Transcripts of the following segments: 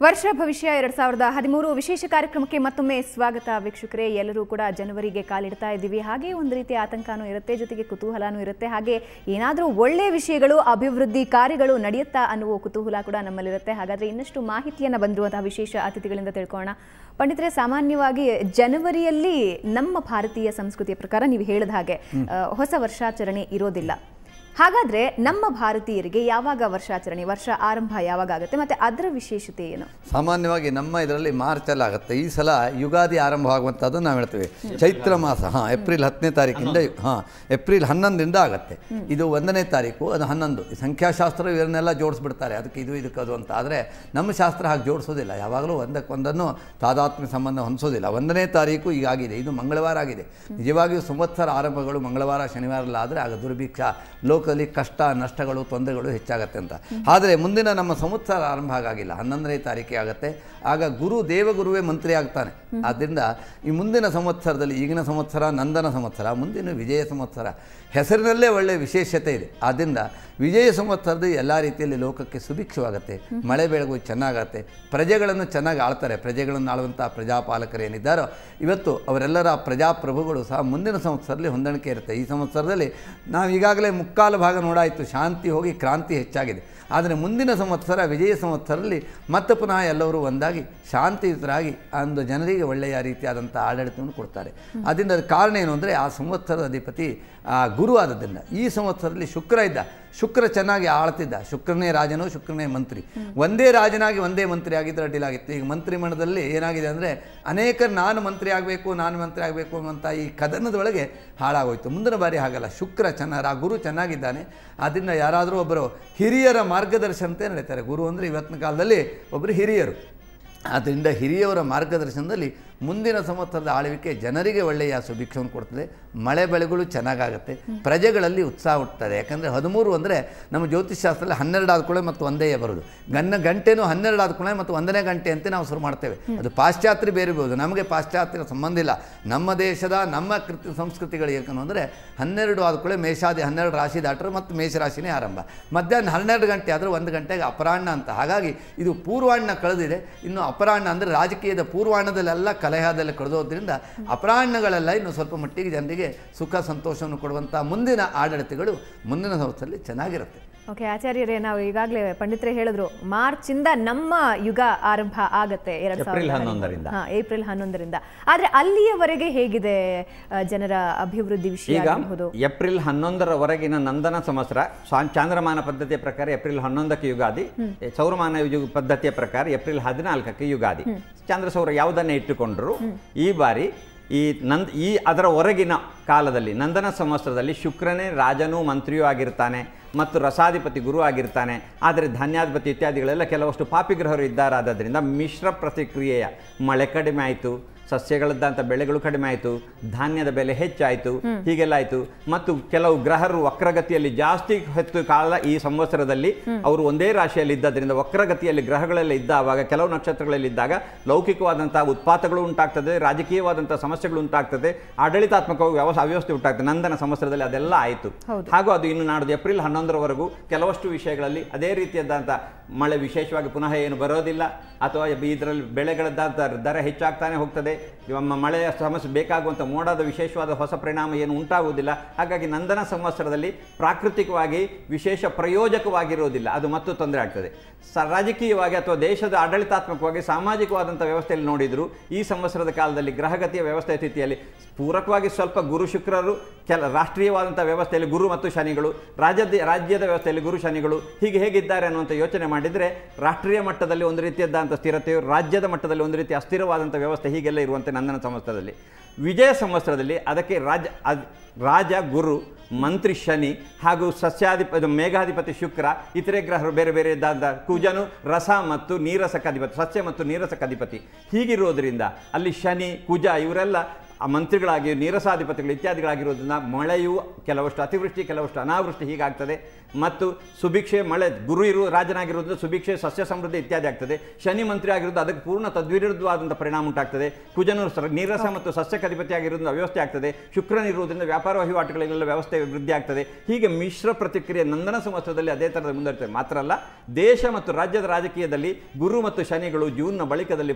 ವರ್ಷ ಭವಿಷ್ಯ 2013 ವಿಶೇಷ ಕಾರ್ಯಕ್ರಮಕ್ಕೆ ಮತ್ತೊಮ್ಮೆ ಸ್ವಾಗತ ವೀಕ್ಷಕರೇ. ಎಲ್ಲರೂ ಕೂಡ ಜನವರಿಗೆ ಕಾಲಿಡ್ತಾ ಇದ್ದೀವಿ. ಹಾಗೆ ಒಂದು ರೀತಿಯ ಆತಂಕನೂ ಇರುತ್ತೆ, ಜೊತೆಗೆ ಕುತೂಹಲನೂ ಇರುತ್ತೆ. ಹಾಗೆ ಏನಾದರೂ ಒಳ್ಳೆಯ ವಿಷಯಗಳು, ಅಭಿವೃದ್ಧಿ ಕಾರ್ಯಗಳು ನಡೆಯುತ್ತಾ ಅನ್ನುವ ಕುತೂಹಲ ಕೂಡ ನಮ್ಮಲ್ಲಿರುತ್ತೆ. ಹಾಗಾದರೆ ಇನ್ನಷ್ಟು ಮಾಹಿತಿಯನ್ನು ಬಂದಿರುವಂತಹ ವಿಶೇಷ ಅತಿಥಿಗಳಿಂದ ತಿಳ್ಕೊಳ್ಳೋಣ. ಪಂಡಿತರೆ, ಸಾಮಾನ್ಯವಾಗಿ ಜನವರಿಯಲ್ಲಿ ನಮ್ಮ ಭಾರತೀಯ ಸಂಸ್ಕೃತಿಯ ಪ್ರಕಾರ ನೀವು ಹೇಳಿದ ಹಾಗೆ ಹೊಸ ವರ್ಷಾಚರಣೆ ಇರೋದಿಲ್ಲ. ಹಾಗಾದ್ರೆ ನಮ್ಮ ಭಾರತೀಯರಿಗೆ ಯಾವಾಗ ವರ್ಷಾಚರಣೆ, ವರ್ಷ ಆರಂಭ ಯಾವಾಗ ಆಗುತ್ತೆ ಮತ್ತೆ ಅದರ ವಿಶೇಷತೆ ಏನು? ಸಾಮಾನ್ಯವಾಗಿ ನಮ್ಮ ಇದರಲ್ಲಿ ಮಾರ್ಚಲ್ಲಿ ಆಗುತ್ತೆ. ಈ ಸಲ ಯುಗಾದಿ ಆರಂಭವಾಗುವಂಥದ್ದು ನಾವು ಹೇಳ್ತೇವೆ ಚೈತ್ರ ಮಾಸ. ಏಪ್ರಿಲ್ 10ನೇ ತಾರೀಕಿಂದ ಏಪ್ರಿಲ್ 11ರಿಂದ ಆಗುತ್ತೆ. ಇದು 1ನೇ ತಾರೀಕು, ಅದು 11. ಸಂಖ್ಯಾಶಾಸ್ತ್ರ ಇವರನ್ನೆಲ್ಲ ಜೋಡಿಸ್ಬಿಡ್ತಾರೆ, ಅದಕ್ಕೆ ಇದಕ್ಕದು ಅಂತ. ಆದರೆ ನಮ್ಮ ಶಾಸ್ತ್ರ ಹಾಗೆ ಜೋಡಿಸೋದಿಲ್ಲ. ಯಾವಾಗಲೂ ಒಂದಕ್ಕೊಂದನ್ನು ತಾದಾತ್ಮ್ಯ ಸಂಬಂಧ ಹೊಂದಿಸೋದಿಲ್ಲ. 1ನೇ ತಾರೀಕು ಈಗಾಗಿದೆ, ಇದು ಮಂಗಳವಾರ ಆಗಿದೆ. ನಿಜವಾಗಿಯೂ ಸಂವತ್ಸರ ಆರಂಭಗಳು ಮಂಗಳವಾರ ಶನಿವಾರಲ್ಲಾದರೆ ಆಗ ದುರ್ಭಿಕ್ಷ, ಲೋಕದಲ್ಲಿ ಕಷ್ಟ ನಷ್ಟಗಳು ತೊಂದರೆಗಳು ಹೆಚ್ಚಾಗತ್ತೆ ಅಂತ. ಆದರೆ ಮುಂದಿನ ನಮ್ಮ ಸಂವತ್ಸರ ಆರಂಭ ಆಗಿಲ್ಲ, 11ನೇ ತಾರೀಕಿಗೆ ಆಗುತ್ತೆ. ಆಗ ಗುರು ದೇವಗುರುವೇ ಮಂತ್ರಿ ಆಗ್ತಾನೆ. ಆದ್ದರಿಂದ ಈ ಮುಂದಿನ ಸಂವತ್ಸರದಲ್ಲಿ, ಈಗಿನ ಸಂವತ್ಸರ ನಂದನ ಸಂವತ್ಸರ, ಮುಂದಿನ ವಿಜಯ ಸಂವತ್ಸರ, ಹೆಸರಿನಲ್ಲೇ ಒಳ್ಳೆಯ ವಿಶೇಷತೆ ಇದೆ. ಆದ್ದರಿಂದ ವಿಜಯ ಸಂವತ್ಸರದ ಎಲ್ಲ ರೀತಿಯಲ್ಲಿ ಲೋಕಕ್ಕೆ ಸುಭಿಕ್ಷವಾಗುತ್ತೆ, ಮಳೆ ಬೆಳಗು ಚೆನ್ನಾಗತ್ತೆ, ಪ್ರಜೆಗಳನ್ನು ಚೆನ್ನಾಗಿ ಆಳ್ತಾರೆ. ಪ್ರಜೆಗಳನ್ನು ಆಳುವಂಥ ಪ್ರಜಾಪಾಲಕರು ಏನಿದ್ದಾರೋ ಇವತ್ತು ಅವರೆಲ್ಲರ ಪ್ರಜಾಪ್ರಭುಗಳು ಸಹ ಮುಂದಿನ ಸಂವತ್ಸರದಲ್ಲಿ ಹೊಂದಾಣಿಕೆ ಇರುತ್ತೆ. ಈ ಸಂವತ್ಸರದಲ್ಲಿ ನಾವು ಈಗಾಗಲೇ ಮುಕ್ಕಾಲು ಭಾಗ ನೋಡಾಯಿತು, ಶಾಂತಿ ಹೋಗಿ ಕ್ರಾಂತಿ ಹೆಚ್ಚಾಗಿದೆ. ಆದರೆ ಮುಂದಿನ ಸಂವತ್ಸರ ವಿಜಯ ಸಂವತ್ಸರದಲ್ಲಿ ಮತ್ತೆ ಪುನಃ ಎಲ್ಲರೂ ಒಂದಾಗಿ ಶಾಂತಿಯುತರಾಗಿ ಒಂದು ಜನರಿಗೆ ಒಳ್ಳೆಯ ರೀತಿಯಾದಂಥ ಆಡಳಿತವನ್ನು ಕೊಡ್ತಾರೆ. ಅದರಿಂದ ಅದು ಕಾರಣ ಏನು ಅಂದರೆ ಆ ಸಂವತ್ಸರದ ಅಧಿಪತಿ ಗುರು ಆದದ್ದರಿಂದ. ಈ ಸಂವತ್ಸರದಲ್ಲಿ ಶುಕ್ರ ಇದ್ದ, ಶುಕ್ರ ಚೆನ್ನಾಗಿ ಆಳ್ತಿದ್ದ. ಶುಕ್ರನೇ ರಾಜನು, ಶುಕ್ರನೇ ಮಂತ್ರಿ. ಒಂದೇ ರಾಜನಾಗಿ ಒಂದೇ ಮಂತ್ರಿ ಆಗಿದ್ದರೆ ಅಡ್ಡಿಲಾಗಿತ್ತು. ಈಗ ಮಂತ್ರಿಮಂಡಲದಲ್ಲಿ ಏನಾಗಿದೆ ಅಂದರೆ ಅನೇಕರು ನಾನು ಮಂತ್ರಿ ಆಗಬೇಕು ಅನ್ನುವಂಥ ಈ ಕದನದೊಳಗೆ ಹಾಳಾಗೋಯ್ತು. ಮುಂದಿನ ಬಾರಿ ಹಾಗಲ್ಲ, ಶುಕ್ರ ಗುರು ಚೆನ್ನಾಗಿದ್ದಾನೆ. ಆದ್ದರಿಂದ ಯಾರಾದರೂ ಒಬ್ಬರು ಹಿರಿಯರ ಮಾರ್ಗದರ್ಶನತೆ ನಡೀತಾರೆ. ಗುರು ಅಂದರೆ ಇವತ್ತಿನ ಕಾಲದಲ್ಲಿ ಒಬ್ಬರು ಹಿರಿಯರು. ಆದ್ದರಿಂದ ಹಿರಿಯವರ ಮಾರ್ಗದರ್ಶನದಲ್ಲಿ ಮುಂದಿನ ಸಂವತ್ಸರದ ಆಳ್ವಿಕೆ ಜನರಿಗೆ ಒಳ್ಳೆಯ ಸುಭಿಕ್ಷವನ್ನು ಕೊಡ್ತದೆ. ಮಳೆ ಬೆಳೆಗಳು ಚೆನ್ನಾಗಾಗುತ್ತೆ, ಪ್ರಜೆಗಳಲ್ಲಿ ಉತ್ಸಾಹ ಹುಟ್ಟುತ್ತದೆ. ಯಾಕಂದರೆ 13 ಅಂದರೆ ನಮ್ಮ ಜ್ಯೋತಿಷ್ಶಾಸ್ತ್ರದಲ್ಲಿ 12 ಆದ್ಕೊಳ್ಳೆ ಮತ್ತು ಒಂದೇ ಬರೋದು. ಗಂಟೆನೂ 12 ಆದ್ಕೊಳ್ಳೆ ಮತ್ತು 1ನೇ ಗಂಟೆ ಅಂತ ನಾವು ಶುರು ಮಾಡ್ತೇವೆ. ಅದು ಪಾಶ್ಚಾತ್ಯ ಬೇರೆ ಇರ್ಬೋದು, ನಮಗೆ ಪಾಶ್ಚಾತ್ಯ ಸಂಬಂಧ ಇಲ್ಲ. ನಮ್ಮ ದೇಶದ ನಮ್ಮ ಸಂಸ್ಕೃತಿಗಳು ಏಕನು ಅಂದರೆ 12 ಆದ್ಕೊಳ್ಳೆ ಮೇಷಾದಿ 12 ರಾಶಿ ದಾಟರು ಮತ್ತು ಮೇಷರಾಶಿನೇ ಆರಂಭ. ಮಧ್ಯಾಹ್ನ 12 ಗಂಟೆ ಆದರೆ 1 ಗಂಟೆಗೆ ಅಪರಾಹ್ನ ಅಂತ. ಹಾಗಾಗಿ ಇದು ಪೂರ್ವಾಹ್ನ ಕಳೆದಿದೆ. ಇನ್ನು ಅಪರಾಹ್ನ ಅಂದರೆ ರಾಜಕೀಯದ ಪೂರ್ವಾಹ್ನದಲ್ಲೆಲ್ಲ ಕಲಹದಲ್ಲಿ ಕಳೆದೋದ್ರಿಂದ ಅಪರಾಹ್ನಗಳೆಲ್ಲ ಇನ್ನು ಸ್ವಲ್ಪ ಮಟ್ಟಿಗೆ ಜನರಿಗೆ ಸುಖ ಸಂತೋಷವನ್ನು ಕೊಡುವಂಥ ಮುಂದಿನ ಆಡಳಿತಗಳು ಮುಂದಿನ ಸಂವತ್ಸರದಲ್ಲಿ ಚೆನ್ನಾಗಿರುತ್ತೆ. ಓಕೆ ಆಚಾರ್ಯರೇ, ನಾವು ಈಗಾಗಲೇ ಪಂಡಿತರೇ ಹೇಳಿದ್ರು ಮಾರ್ಚಿಂದ ನಮ್ಮ ಯುಗ ಆರಂಭ ಆಗತ್ತೆ ಏಪ್ರಿಲ್ 11ರಿಂದ. ಆದರೆ ಅಲ್ಲಿಯವರೆಗೆ ಹೇಗಿದೆ ಜನರ ಅಭಿವೃದ್ಧಿ ವಿಷಯ? ಈಗ ಏಪ್ರಿಲ್ 11ರವರೆಗಿನ ನಂದನ ಸಂವತ್ಸರ ಚಾಂದ್ರಮಾನ ಪದ್ಧತಿಯ ಪ್ರಕಾರ ಏಪ್ರಿಲ್ 11ಕ್ಕೆ ಯುಗಾದಿ, ಸೌರಮಾನ ಪದ್ಧತಿಯ ಪ್ರಕಾರ ಏಪ್ರಿಲ್ 14ಕ್ಕೆ ಯುಗಾದಿ. ಚಂದ್ರ ಸೌರ ಯಾವುದನ್ನೇ ಇಟ್ಟುಕೊಂಡ್ರು ಈ ಬಾರಿ ಈ ಅದರ ಹೊರಗಿನ ಕಾಲದಲ್ಲಿ ನಂದನ ಸಂವತ್ಸರದಲ್ಲಿ ಶುಕ್ರನೇ ರಾಜನೂ ಮಂತ್ರಿಯೂ ಆಗಿರ್ತಾನೆ ಮತ್ತು ರಸಾಧಿಪತಿ ಗುರು ಆಗಿರ್ತಾನೆ. ಆದರೆ ಧಾನ್ಯಾಧಿಪತಿ ಇತ್ಯಾದಿಗಳೆಲ್ಲ ಕೆಲವಷ್ಟು ಪಾಪಿಗ್ರಹರು ಇದ್ದಾರಾದ್ದರಿಂದ ಮಿಶ್ರ ಪ್ರತಿಕ್ರಿಯೆಯ ಮಳೆ ಕಡಿಮೆ ಆಯಿತು, ಸಸ್ಯಗಳದ್ದಂಥ ಬೆಳೆಗಳು ಕಡಿಮೆ ಆಯಿತು, ಧಾನ್ಯದ ಬೆಲೆ ಹೆಚ್ಚಾಯಿತು, ಹೀಗೆಲ್ಲ ಆಯಿತು. ಮತ್ತು ಕೆಲವು ಗ್ರಹರು ವಕ್ರಗತಿಯಲ್ಲಿ ಜಾಸ್ತಿ ಹೊತ್ತು ಕಾಲ ಈ ಸಂವತ್ಸರದಲ್ಲಿ ಅವರು ಒಂದೇ ರಾಶಿಯಲ್ಲಿ ಇದ್ದರಿಂದ ವಕ್ರಗತಿಯಲ್ಲಿ ಗ್ರಹಗಳೆಲ್ಲ ಇದ್ದಾವಾಗ ಕೆಲವು ನಕ್ಷತ್ರಗಳಲ್ಲಿ ಇದ್ದಾಗ ಲೌಕಿಕವಾದಂತಹ ಉತ್ಪಾತಗಳು ಉಂಟಾಗ್ತದೆ, ರಾಜಕೀಯವಾದಂತಹ ಸಮಸ್ಯೆಗಳು ಉಂಟಾಗ್ತದೆ, ಆಡಳಿತಾತ್ಮಕವಾಗಿ ಅವ್ಯವಸ್ಥೆ ಉಂಟಾಗ್ತದೆ. ನಂದನ ಸಂವತ್ಸರದಲ್ಲಿ ಅದೆಲ್ಲ ಆಯಿತು. ಹಾಗೂ ಅದು ಇನ್ನು ನಾಡ್ದು ಏಪ್ರಿಲ್ 11ರವರೆಗೂ ಕೆಲವಷ್ಟು ವಿಷಯಗಳಲ್ಲಿ ಅದೇ ರೀತಿಯಾದಂಥ ಮಳೆ ವಿಶೇಷವಾಗಿ ಪುನಃ ಏನು ಬರೋದಿಲ್ಲ, ಅಥವಾ ಇದರಲ್ಲಿ ಬೆಳೆಗಳದ್ದಂಥ ದರ ಹೆಚ್ಚಾಗ್ತಾನೆ ಹೋಗ್ತದೆ. ಮಳೆಯ ಸಮಸ್ಯೆ ಬೇಕಾಗುವಂಥ ಮೋಡದ ವಿಶೇಷವಾದ ಹೊಸ ಪರಿಣಾಮ ಏನು ಉಂಟಾಗುವುದಿಲ್ಲ. ಹಾಗಾಗಿ ನಂದನ ಸಂವತ್ಸರದಲ್ಲಿ ಪ್ರಾಕೃತಿಕವಾಗಿ ವಿಶೇಷ ಪ್ರಯೋಜಕವಾಗಿರೋದಿಲ್ಲ, ಅದು ಮತ್ತು ತೊಂದರೆ ಆಗ್ತದೆ. ರಾಜಕೀಯವಾಗಿ ಅಥವಾ ದೇಶದ ಆಡಳಿತಾತ್ಮಕವಾಗಿ ಸಾಮಾಜಿಕವಾದಂಥ ವ್ಯವಸ್ಥೆಯಲ್ಲಿ ನೋಡಿದ್ರು ಈ ಸಂವತ್ಸರದ ಕಾಲದಲ್ಲಿ ಗ್ರಹಗತಿಯ ವ್ಯವಸ್ಥೆಯ ಸ್ಥಿತಿಯಲ್ಲಿ ಪೂರಕವಾಗಿ ಸ್ವಲ್ಪ ಗುರು ಶುಕ್ರರು, ರಾಷ್ಟ್ರೀಯವಾದಂಥ ವ್ಯವಸ್ಥೆಯಲ್ಲಿ ಗುರು ಮತ್ತು ಶನಿಗಳು, ರಾಜ್ಯದ ವ್ಯವಸ್ಥೆಯಲ್ಲಿ ಗುರು ಶನಿಗಳು ಹೀಗೆ ಹೇಗಿದ್ದಾರೆ ಅನ್ನುವಂಥ ಯೋಚನೆ ಮಾಡಿದರೆ ರಾಷ್ಟ್ರೀಯ ಮಟ್ಟದಲ್ಲಿ ಒಂದು ರೀತಿಯಾದಂಥ ಸ್ಥಿರತೆಯು, ರಾಜ್ಯದ ಮಟ್ಟದಲ್ಲಿ ಒಂದು ರೀತಿಯ ಅಸ್ಥಿರವಾದಂಥ ವ್ಯವಸ್ಥೆ ಹೀಗೆಲ್ಲ ಇರುವಂತೆ ನಂದನ ಸಂವತ್ಸರದಲ್ಲಿ. ವಿಜಯ ಸಂವತ್ಸರದಲ್ಲಿ ಅದಕ್ಕೆ ರಾಜ ಗುರು, ಮಂತ್ರಿ ಶನಿ ಹಾಗೂ ಮೇಘಾಧಿಪತಿ ಶುಕ್ರ, ಇತರೆ ಗ್ರಹರು ಬೇರೆ ಬೇರೆ ಇದ್ದ ಕುಜನು ರಸ ಮತ್ತು ನೀರಸಕ ಅಧಿಪತಿ, ಸಸ್ಯ ಮತ್ತು ನೀರಸಕ ಅಧಿಪತಿ. ಹೀಗಿರೋದ್ರಿಂದ ಅಲ್ಲಿ ಶನಿ ಕುಜ ಇವರೆಲ್ಲ ಮಂತ್ರಿಗಳಾಗಿ ನೀರಸಾಧಿಪತಿಗಳು ಇತ್ಯಾದಿಗಳಾಗಿರೋದ್ರಿಂದ ಮಳೆಯು ಕೆಲವಷ್ಟು ಅತಿವೃಷ್ಟಿ ಕೆಲವಷ್ಟು ಅನಾವೃಷ್ಟಿ ಹೀಗಾಗ್ತದೆ. ಮತ್ತು ಸುಭಿಕ್ಷೆ ಮಳೆ, ಗುರು ರಾಜನಾಗಿರೋದ್ರಿಂದ ಸುಭಿಕ್ಷೆ, ಸಸ್ಯ ಸಮೃದ್ಧಿ ಇತ್ಯಾದಿ ಆಗ್ತದೆ. ಶನಿ ಮಂತ್ರಿ ಆಗಿರೋದು ಅದಕ್ಕೆ ಪೂರ್ಣ ತದ್ವಿರುದ್ಧವಾದಂಥ ಪರಿಣಾಮ ಉಂಟಾಗ್ತದೆ. ಕುಜನು ನೀರಸ ಮತ್ತು ಸಸ್ಯಕ್ಕೆ ಅಧಿಪತಿ ಆಗಿರೋದ್ರಿಂದ ಅವ್ಯವಸ್ಥೆ ಆಗ್ತದೆ. ಶುಕ್ರನಿರುವುದರಿಂದ ವ್ಯಾಪಾರ ವಹಿವಾಟುಗಳಿಗೆಲ್ಲ ವ್ಯವಸ್ಥೆ ವೃದ್ಧಿ ಆಗ್ತದೆ. ಹೀಗೆ ಮಿಶ್ರ ಪ್ರತಿಕ್ರಿಯೆ ನಂದನ ಸಂವತ್ಸರದಲ್ಲಿ ಅದೇ ಥರದ ಮುಂದುವರಿತದೆ. ಮಾತ್ರ ಅಲ್ಲ, ದೇಶ ಮತ್ತು ರಾಜ್ಯದ ರಾಜಕೀಯದಲ್ಲಿ ಗುರು ಮತ್ತು ಶನಿಗಳು ಜೂನ್ನ ಬಳಿಕದಲ್ಲಿ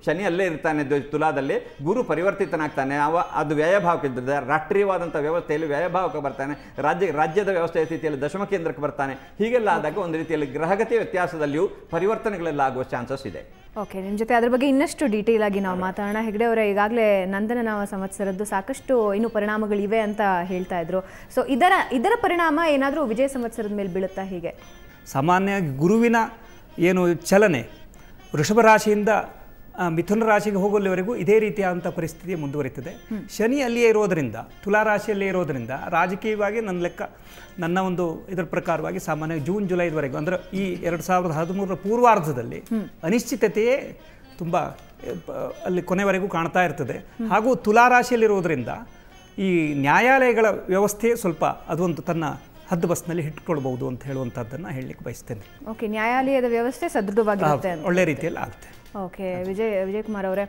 ಶನಿ ಅಲ್ಲೇ ಇರ್ತಾನೆ ತುಲಾದಲ್ಲಿ, ಗುರು ಪರಿವರ್ತಿತನಾಗ್ತಾನೆ. ಅದು ವ್ಯಯಭಾವಕ್ಕೆ, ರಾಷ್ಟ್ರೀಯವಾದಂಥ ವ್ಯವಸ್ಥೆಯಲ್ಲಿ ವ್ಯಯಭಾವಕ್ಕೆ ಬರ್ತಾನೆ. ರಾಜ್ಯದ ವ್ಯವಸ್ಥೆಯ ಸ್ಥಿತಿಯಲ್ಲಿ ದಶಮ ಕೇಂದ್ರಕ್ಕೆ ಬರ್ತಾನೆ. ಹೀಗೆಲ್ಲ ಆದಾಗ ಒಂದು ರೀತಿಯಲ್ಲಿ ಗ್ರಹಗತಿಯ ವ್ಯತ್ಯಾಸದಲ್ಲಿಯೂ ಪರಿವರ್ತನೆಗಳೆಲ್ಲ ಆಗುವ ಚಾನ್ಸಸ್ ಇದೆ. ಓಕೆ, ನಿಮ್ಮ ಜೊತೆ ಅದ್ರ ಬಗ್ಗೆ ಇನ್ನಷ್ಟು ಡೀಟೇಲ್ ಆಗಿ ನಾವು ಮಾತಾಡೋಣ. ಹೆಗ್ಡೆ ಅವರೇ, ಈಗಾಗಲೇ ನಂದನ ಸಂವತ್ಸರದ್ದು ಸಾಕಷ್ಟು ಇನ್ನೂ ಪರಿಣಾಮಗಳಿವೆ ಅಂತ ಹೇಳ್ತಾ ಇದ್ರು. ಸೊ ಇದರ ಪರಿಣಾಮ ಏನಾದರೂ ವಿಜಯ ಸಂವತ್ಸರದ ಮೇಲೆ ಬೀಳುತ್ತಾ? ಹೀಗೆ ಸಾಮಾನ್ಯವಾಗಿ ಗುರುವಿನ ಏನು ಚಲನೆ ವೃಷಭ ರಾಶಿಯಿಂದ ಮಿಥುನ ರಾಶಿಗೆ ಹೋಗುವಲ್ಲಿವರೆಗೂ ಇದೇ ರೀತಿಯಾದಂಥ ಪರಿಸ್ಥಿತಿ ಮುಂದುವರಿತದೆ. ಶನಿ ಅಲ್ಲಿಯೇ ಇರೋದರಿಂದ, ತುಲಾ ರಾಶಿಯಲ್ಲೇ ಇರೋದರಿಂದ ರಾಜಕೀಯವಾಗಿ ನನ್ನ ಒಂದು ಇದರ ಪ್ರಕಾರವಾಗಿ ಸಾಮಾನ್ಯವಾಗಿ ಜೂನ್ ಜುಲೈವರೆಗೂ, ಅಂದರೆ ಈ 2013 ಪೂರ್ವಾರ್ಧದಲ್ಲಿ ಅನಿಶ್ಚಿತತೆಯೇ ತುಂಬ ಅಲ್ಲಿ ಕೊನೆವರೆಗೂ ಕಾಣ್ತಾ ಇರ್ತದೆ. ಹಾಗೂ ತುಲಾ ರಾಶಿಯಲ್ಲಿರೋದರಿಂದ ಈ ನ್ಯಾಯಾಲಯಗಳ ವ್ಯವಸ್ಥೆ ಸ್ವಲ್ಪ ಅದೊಂದು ತನ್ನ ಹದ್ದು ಬಸ್ನಲ್ಲಿ ಇಟ್ಕೊಳ್ಬಹುದು ಅಂತ ಹೇಳುವಂಥದ್ದನ್ನು ಹೇಳಲಿಕ್ಕೆ ಬಯಸ್ತೇನೆ. ಓಕೆ, ನ್ಯಾಯಾಲಯದ ವ್ಯವಸ್ಥೆ ಸದೃಢವಾಗಿರುತ್ತೆ, ಒಳ್ಳೆ ರೀತಿಯಲ್ಲಿ ಆಗುತ್ತೆ. ಓಕೆ, ವಿಜಯ್ ಕುಮಾರ್ ಅವರೇ,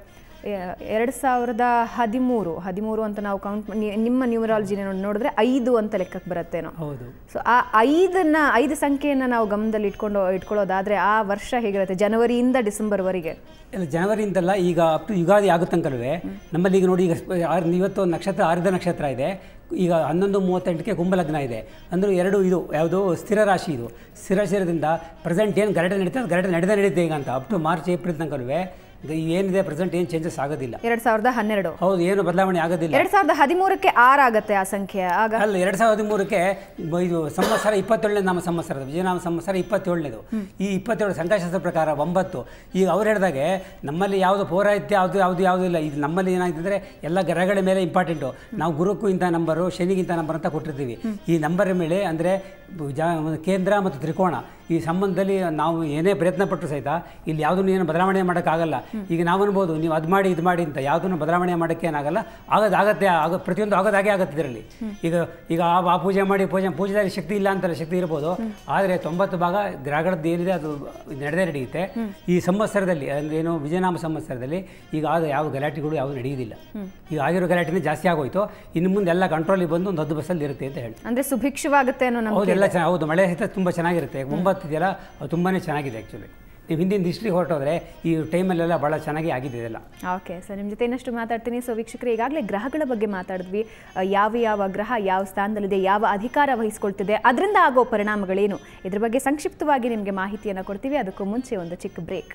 2013 ಅಂತ ನಾವು ಕೌಂಟ್ ನಿಮ್ಮ ನ್ಯೂಮರಾಲಜಿ ನೋಡಿದ್ರೆ 5 ಅಂತ ಲೆಕ್ಕಕ್ಕೆ ಬರುತ್ತೇನೋ. ಹೌದು. ಸೊ ಆ 5 ಸಂಖ್ಯೆಯನ್ನು ನಾವು ಗಮನದಲ್ಲಿ ಇಟ್ಕೊಳ್ಳೋದಾದ್ರೆ ಆ ವರ್ಷ ಹೇಗಿರುತ್ತೆ ಜನವರಿಯಿಂದ ಡಿಸೆಂಬರ್ವರೆಗೆ? ಇಲ್ಲ, ಜನವರಿಯಿಂದಲ್ಲ, ಈಗ ಅಪ್ ಟು ಯುಗಾದಿ ಆಗುತ್ತಂಕಲ್ವೇ ನಮ್ಮಲ್ಲಿ. ಈಗ ನೋಡಿ, ಈಗ ಇವತ್ತು ನಕ್ಷತ್ರ ಆರಿದ ನಕ್ಷತ್ರ ಇದೆ. ಈಗ 11:38ಕ್ಕೆ ಕುಂಭಲಗ್ನ ಇದೆ. ಅಂದರೆ ಇದು ಯಾವುದು ಸ್ಥಿರ ರಾಶಿ. ಇದು ಸ್ಥಿರ ರಾಶಿಯಿಂದ ಪ್ರೆಸೆಂಟ್ ಏನು ಗಲಾಟೆ ನಡೀತದೆ, ಗಲಾಟೆ ನಡೀತೆ ಈಗ ಅಂತ ಅಪ್ ಟು ಮಾರ್ಚ್ ಏಪ್ರಿಲ್ ತನಕವೇ ಏನಿದೆ ಪ್ರೆಸೆಂಟ್ ಏನು ಚೇಂಜಸ್ ಆಗೋದಿಲ್ಲ. 2012 ಹೌದು, ಏನು ಬದಲಾವಣೆ ಆಗೋದಿಲ್ಲ. 2013ಕ್ಕೆ 6 ಆಗುತ್ತೆ ಆ ಸಂಖ್ಯೆ. ಆಗ ಅಲ್ಲ, 2013ಕ್ಕೆ ಇದು ಸಂವತ್ಸರ 27ನೇ ನಾಮ ಸಂವತ್ಸರದ ವಿಜಯನಾಮ ಸಂವತ್ಸರ 27ನೇದು. ಈ 27 ಸಂಖ್ಯಾಶಾಸ್ತ್ರ ಪ್ರಕಾರ 9. ಈಗ ಅವ್ರು ಹೇಳಿದಾಗೆ ನಮ್ಮಲ್ಲಿ ಯಾವುದು ಪೌರಾಹಿತ್ಯ ಯಾವುದು ಇಲ್ಲ. ಇದು ನಮ್ಮಲ್ಲಿ ಏನಾಗ್ತಂದರೆ ಎಲ್ಲ ಗ್ರಹಗಳ ಮೇಲೆ ಇಂಪಾರ್ಟೆಂಟು. ನಾವು ಗುರುಕ್ಕೂ ಇಂಥ ನಂಬರು, ಶನಿಗಿಂತ ನಂಬರ್ ಅಂತ ಕೊಟ್ಟಿರ್ತೀವಿ. ಈ ನಂಬರ್ ಮೇಲೆ ಅಂದರೆ ಕೇಂದ್ರ ಮತ್ತು ತ್ರಿಕೋಣ ಈ ಸಂಬಂಧದಲ್ಲಿ ನಾವು ಏನೇ ಪ್ರಯತ್ನ ಪಟ್ಟರು ಸಹಿತ ಇಲ್ಲಿ ಯಾವುದನ್ನು ಏನು ಬದಲಾವಣೆ ಮಾಡೋಕ್ಕಾಗಲ್ಲ. ಈಗ ನಾವು ಅನ್ಬೋದು ನೀವು ಅದು ಮಾಡಿ ಇದು ಮಾಡಿ ಅಂತ, ಯಾವುದನ್ನು ಬದಲಾವಣೆ ಮಾಡೋಕ್ಕೆ ಏನಾಗಲ್ಲ. ಆಗುತ್ತೆ, ಪ್ರತಿಯೊಂದು ಆಗೋದಾಗೆ ಆಗುತ್ತೆ ಇದರಲ್ಲಿ. ಈಗ ಆ ಪೂಜೆ ಮಾಡಿ ಪೂಜೆದಲ್ಲಿ ಶಕ್ತಿ ಇಲ್ಲ ಅಂತಲ್ಲ, ಶಕ್ತಿ ಇರ್ಬೋದು. ಆದರೆ 90 ಭಾಗ ಗ್ರಹಗಳದ್ದು ಏನಿದೆ ಅದು ನಡೆಯುತ್ತೆ. ಈ ಸಂವತ್ಸರದಲ್ಲಿ ಅಂದರೆ ಏನು ವಿಜಯನಾಮ ಸಂವತ್ಸರದಲ್ಲಿ ಈಗ ಯಾವ ಗಲಾಟೆಗಳು ಯಾವುದು ನಡೆಯುವುದಿಲ್ಲ. ಈಗ ಆಗಿರೋ ಗಲಾಟೆನೇ ಜಾಸ್ತಿ ಆಗೋಯ್ತು. ಇನ್ನು ಮುಂದೆ ಎಲ್ಲ ಕಂಟ್ರೋಲಿಗೆ ಬಂದು ಒಂದು 10 ಬಸ್ಸಲ್ಲಿ ಇರುತ್ತೆ ಅಂತ ಹೇಳಿ. ಅಂದರೆ ಸುಭಿಕ್ಷವಾಗುತ್ತೆ ಅನ್ನೋ ಹೌದು, ಎಲ್ಲ ಹೌದು. ಮಳೆ ಸಹಿತ ತುಂಬ ಚೆನ್ನಾಗಿರುತ್ತೆ. 9 ಇದೆಯಲ್ಲ, ಅದು ತುಂಬಾ ಚೆನ್ನಾಗಿದೆ ಆ್ಯಕ್ಚುಲಿ. ನೀವು ಹಿಂದಿನ ಹಿಸ್ಟ್ರಿ ಹೊರಟೋದ್ರೆ ಈ ಟೈಮಲ್ಲೆಲ್ಲ ಭಾಳ ಚೆನ್ನಾಗಿ ಆಗಿದೆ ಇದೆಲ್ಲ. ಓಕೆ ಸರ್, ನಿಮ್ಮ ಜೊತೆ ಇನ್ನಷ್ಟು ಮಾತಾಡ್ತೀನಿ. ಸೊ ವೀಕ್ಷಕರು, ಈಗಾಗಲೇ ಗ್ರಹಗಳ ಬಗ್ಗೆ ಮಾತಾಡಿದ್ವಿ. ಯಾವ ಗ್ರಹ ಯಾವ ಸ್ಥಾನದಲ್ಲಿದೆ, ಯಾವ ಅಧಿಕಾರ ವಹಿಸ್ಕೊಳ್ತಿದೆ, ಅದರಿಂದ ಆಗೋ ಪರಿಣಾಮಗಳೇನು, ಇದ್ರ ಬಗ್ಗೆ ಸಂಕ್ಷಿಪ್ತವಾಗಿ ನಿಮಗೆ ಮಾಹಿತಿಯನ್ನು ಕೊಡ್ತೀವಿ. ಅದಕ್ಕೂ ಮುಂಚೆ ಒಂದು ಚಿಕ್ಕ ಬ್ರೇಕ್.